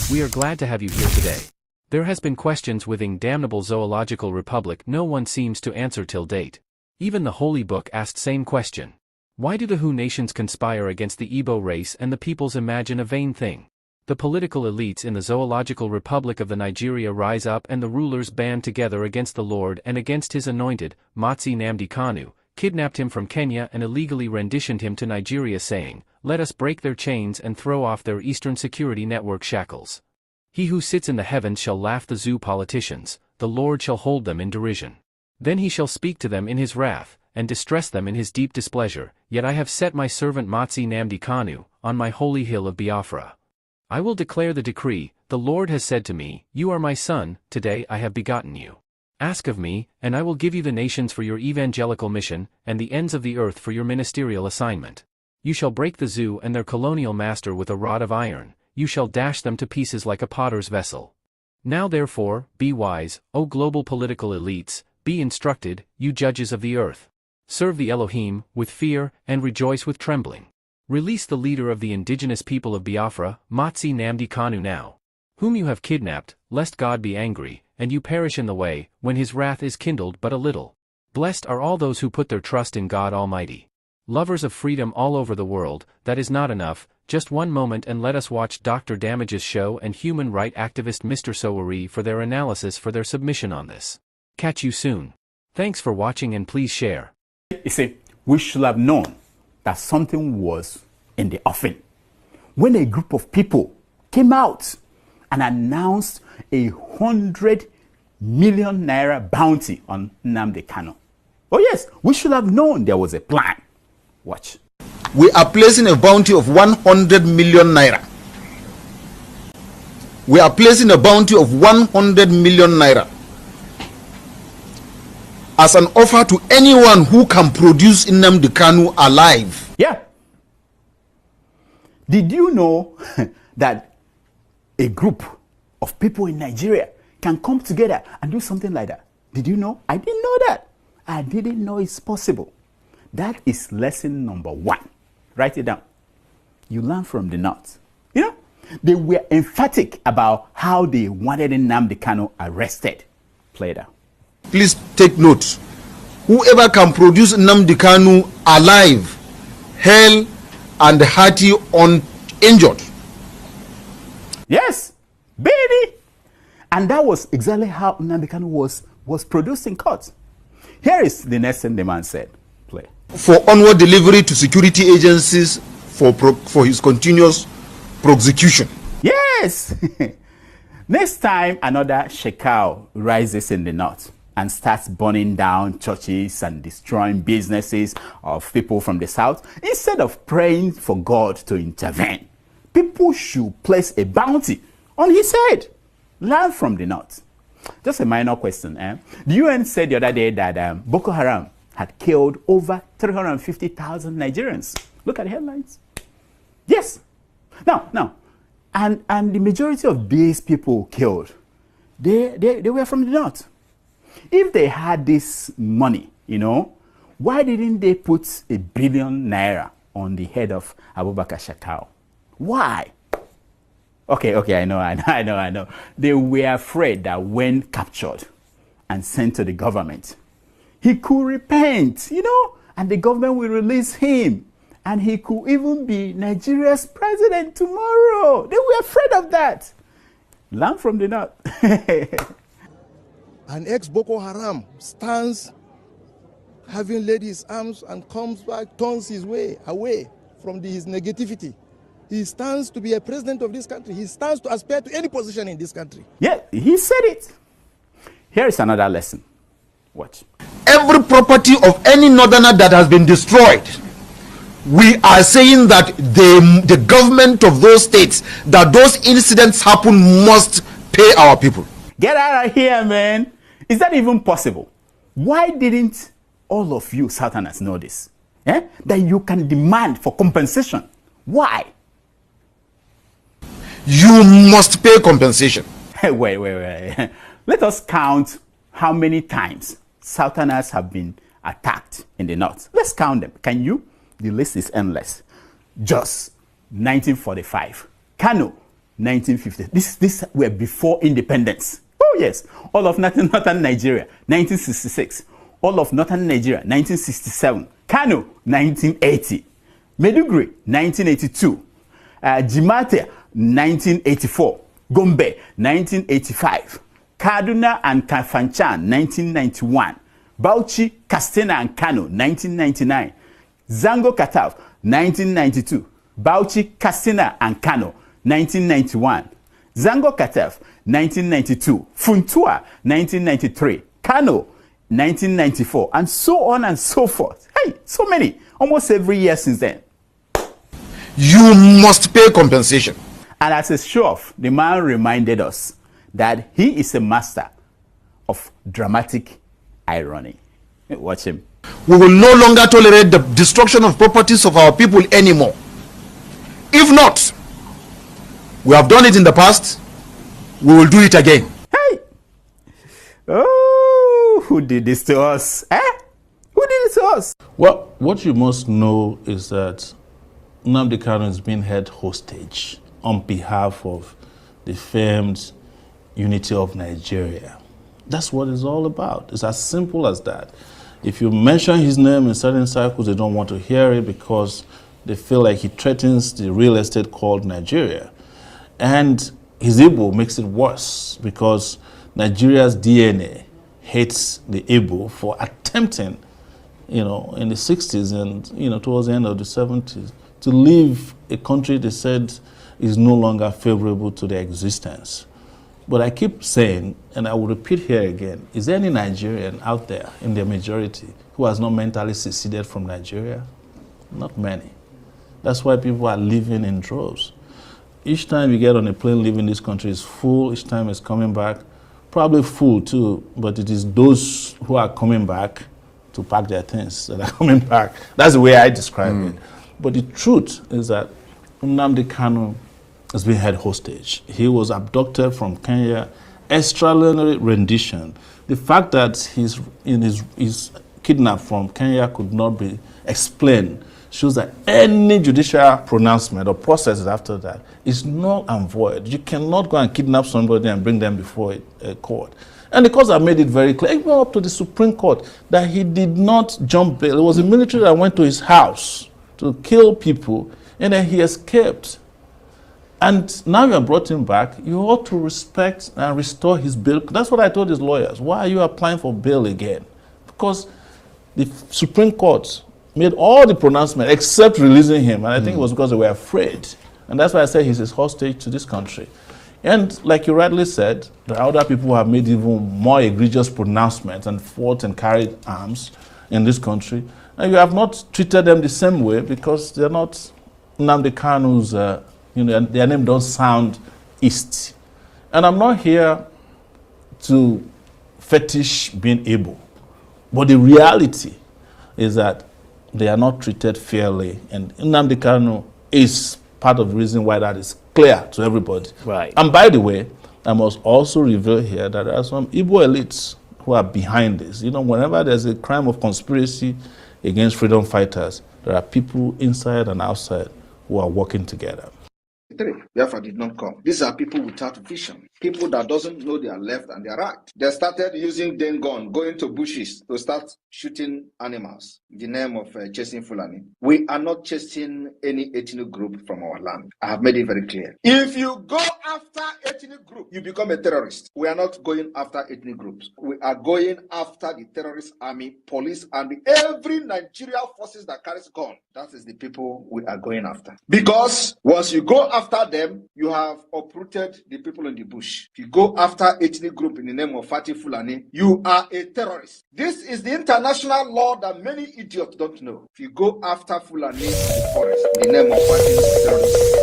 We are glad to have you here today. There has been questions within damnable zoological republic no one seems to answer till date. Even the Holy Book asked same question. Why do the Who nations conspire against the Igbo race and the peoples imagine a vain thing? The political elites in the zoological republic of the Nigeria rise up and the rulers band together against the Lord and against his anointed, Mazi Nnamdi Kanu, kidnapped him from Kenya and illegally renditioned him to Nigeria saying, "Let us break their chains and throw off their Eastern Security Network shackles. He who sits in the heavens shall laugh the zoo politicians, the Lord shall hold them in derision. Then he shall speak to them in his wrath, and distress them in his deep displeasure, yet I have set my servant Mazi Nnamdi Kanu, on my holy hill of Biafra. I will declare the decree, the Lord has said to me, you are my son, today I have begotten you. Ask of me, and I will give you the nations for your evangelical mission, and the ends of the earth for your ministerial assignment. You shall break the zoo and their colonial master with a rod of iron, you shall dash them to pieces like a potter's vessel. Now therefore, be wise, O global political elites, be instructed, you judges of the earth. Serve the Elohim, with fear, and rejoice with trembling. Release the leader of the indigenous people of Biafra, Mazi Nnamdi Kanu now. Whom you have kidnapped, lest God be angry, and you perish in the way, when his wrath is kindled but a little. Blessed are all those who put their trust in God Almighty. Lovers of freedom all over the world, that is not enough, just one moment and let us watch Dr. Damage's show and human right activist Mr. Sowore for their analysis for their submission on this. Catch you soon. Thanks for watching and please share. You see, we should have known that something was in the offing when a group of people came out and announced 100 million naira bounty on Nnamdi Kanu. Oh yes, we should have known there was a plan. Watch. We are placing a bounty of 100 million naira. We are placing a bounty of 100 million naira as an offer to anyone who can produce Nnamdi Kanu alive. Yeah. Did you know that a group of people in Nigeria can come together and do something like that? Did you know? I didn't know that. I didn't know it's possible. That is lesson number 1. Write it down. You learn from the North. You know, they were emphatic about how they wanted Nnamdi Kanu arrested. Play it out. Please take note. Whoever can produce Nnamdi Kanu alive, hale and hearty, uninjured. Yes, baby. And that was exactly how Nnamdi Kanu was produced in court. Here is the next thing the man said. Play. For onward delivery to security agencies for his continuous prosecution. Yes. Next time another shekau rises in the North and starts burning down churches and destroying businesses of people from the South, instead of praying for God to intervene, people should place a bounty on his head. Learn from the North. Just a minor question. The UN said the other day that Boko Haram had killed over 350,000 Nigerians. Look at the headlines. Yes. Now, and the majority of these people killed, they were from the North. If they had this money, you know, why didn't they put 1 billion naira on the head of Abubakar Shekau? Why? Okay, I know. They were afraid that when captured and sent to the government, he could repent, you know, and the government will release him. And he could even be Nigeria's president tomorrow. They were afraid of that. Learn from the North. An ex-Boko Haram stands having laid his arms and comes back, turns his way away from his negativity. He stands to be a president of this country. He stands to aspire to any position in this country. Yeah, he said it. Here is another lesson. Watch. Every property of any northerner that has been destroyed, we are saying that the government of those states, that those incidents happen, must pay our people. Get out of here, man. Is that even possible? Why didn't all of you Southerners know this? That you can demand for compensation. Why? You must pay compensation. Wait. Let us count how many times Southerners have been attacked in the North. Let's count them. Can you? The list is endless. Just 1945. Kano, 1950. This were before independence. Oh yes. All of northern Nigeria, 1966. All of northern Nigeria, 1967. Kano, 1980. Maiduguri, 1982. Jimate, 1984. Gombe, 1985. Kaduna and Kafanchan, 1991. Bauchi, Katsina and Kano, 1999. Zango Kataf, 1992. Bauchi, Katsina and Kano, 1991. Zango Kataf, 1992. Funtua, 1993. Kano, 1994. And so on and so forth. Hey, so many. Almost every year since then. You must pay compensation. And as a show-off, the man reminded us that he is a master of dramatic irony. Watch him. We will no longer tolerate the destruction of properties of our people anymore. If not, we have done it in the past, we will do it again. Hey! Oh, who did this to us? Eh? Who did it to us? Well, what you must know is that Nnamdi Kanu is being held hostage on behalf of the famed unity of Nigeria. That's what it's all about. It's as simple as that. If you mention his name in certain circles, they don't want to hear it because they feel like he threatens the real estate called Nigeria. And his Igbo makes it worse because Nigeria's DNA hates the Igbo for attempting, in the 60s and, towards the end of the 70s, to leave a country they said is no longer favorable to their existence. But I keep saying, and I will repeat here again, is there any Nigerian out there in their majority who has not mentally seceded from Nigeria? Not many. That's why people are living in droves. Each time you get on a plane leaving this country is full, each time it's coming back, probably full too, but it is those who are coming back to pack their things that are coming back. That's the way I describe it. But the truth is that Nnamdi Kanu has been held hostage. He was abducted from Kenya, extraordinary rendition. The fact that he's kidnapped from Kenya could not be explained shows that any judicial pronouncement or processes after that is null and void. You cannot go and kidnap somebody and bring them before a court. And the courts have made it very clear, even up to the Supreme Court, that he did not jump bail. It was the military that went to his house to kill people, and then he escaped. And now you have brought him back, you ought to respect and restore his bail. That's what I told his lawyers. Why are you applying for bail again? Because the Supreme Court made all the pronouncements except releasing him. And I think it was because they were afraid. And that's why I said he's a hostage to this country. And like you rightly said, there are other people who have made even more egregious pronouncements and fought and carried arms in this country. And you have not treated them the same way because they're not Nnamdi Kanu's, their name don't sound East. And I'm not here to fetish being able. But the reality is that they are not treated fairly. And Nnamdi Kanu is part of the reason why that is clear to everybody. Right. And by the way, I must also reveal here that there are some Igbo elites who are behind this. Whenever there's a crime of conspiracy against freedom fighters, there are people inside and outside who are working together. Biafra did not come. These are people without vision, people that doesn't know their left and their right. They started using den gun, going to bushes to start shooting animals in the name of chasing Fulani. We are not chasing any ethnic group from our land. I have made it very clear. If you go after ethnic group, you become a terrorist. We are not going after ethnic groups. We are going after the terrorist army, police, and every Nigerian forces that carries gun. That is the people we are going after. Because once you go after them, you have uprooted the people in the bush. If you go after ethnic group in the name of Fati Fulani, you are a terrorist. This is the international law that many idiots don't know. If you go after Fulani in the forest in the name of fighting terrorists,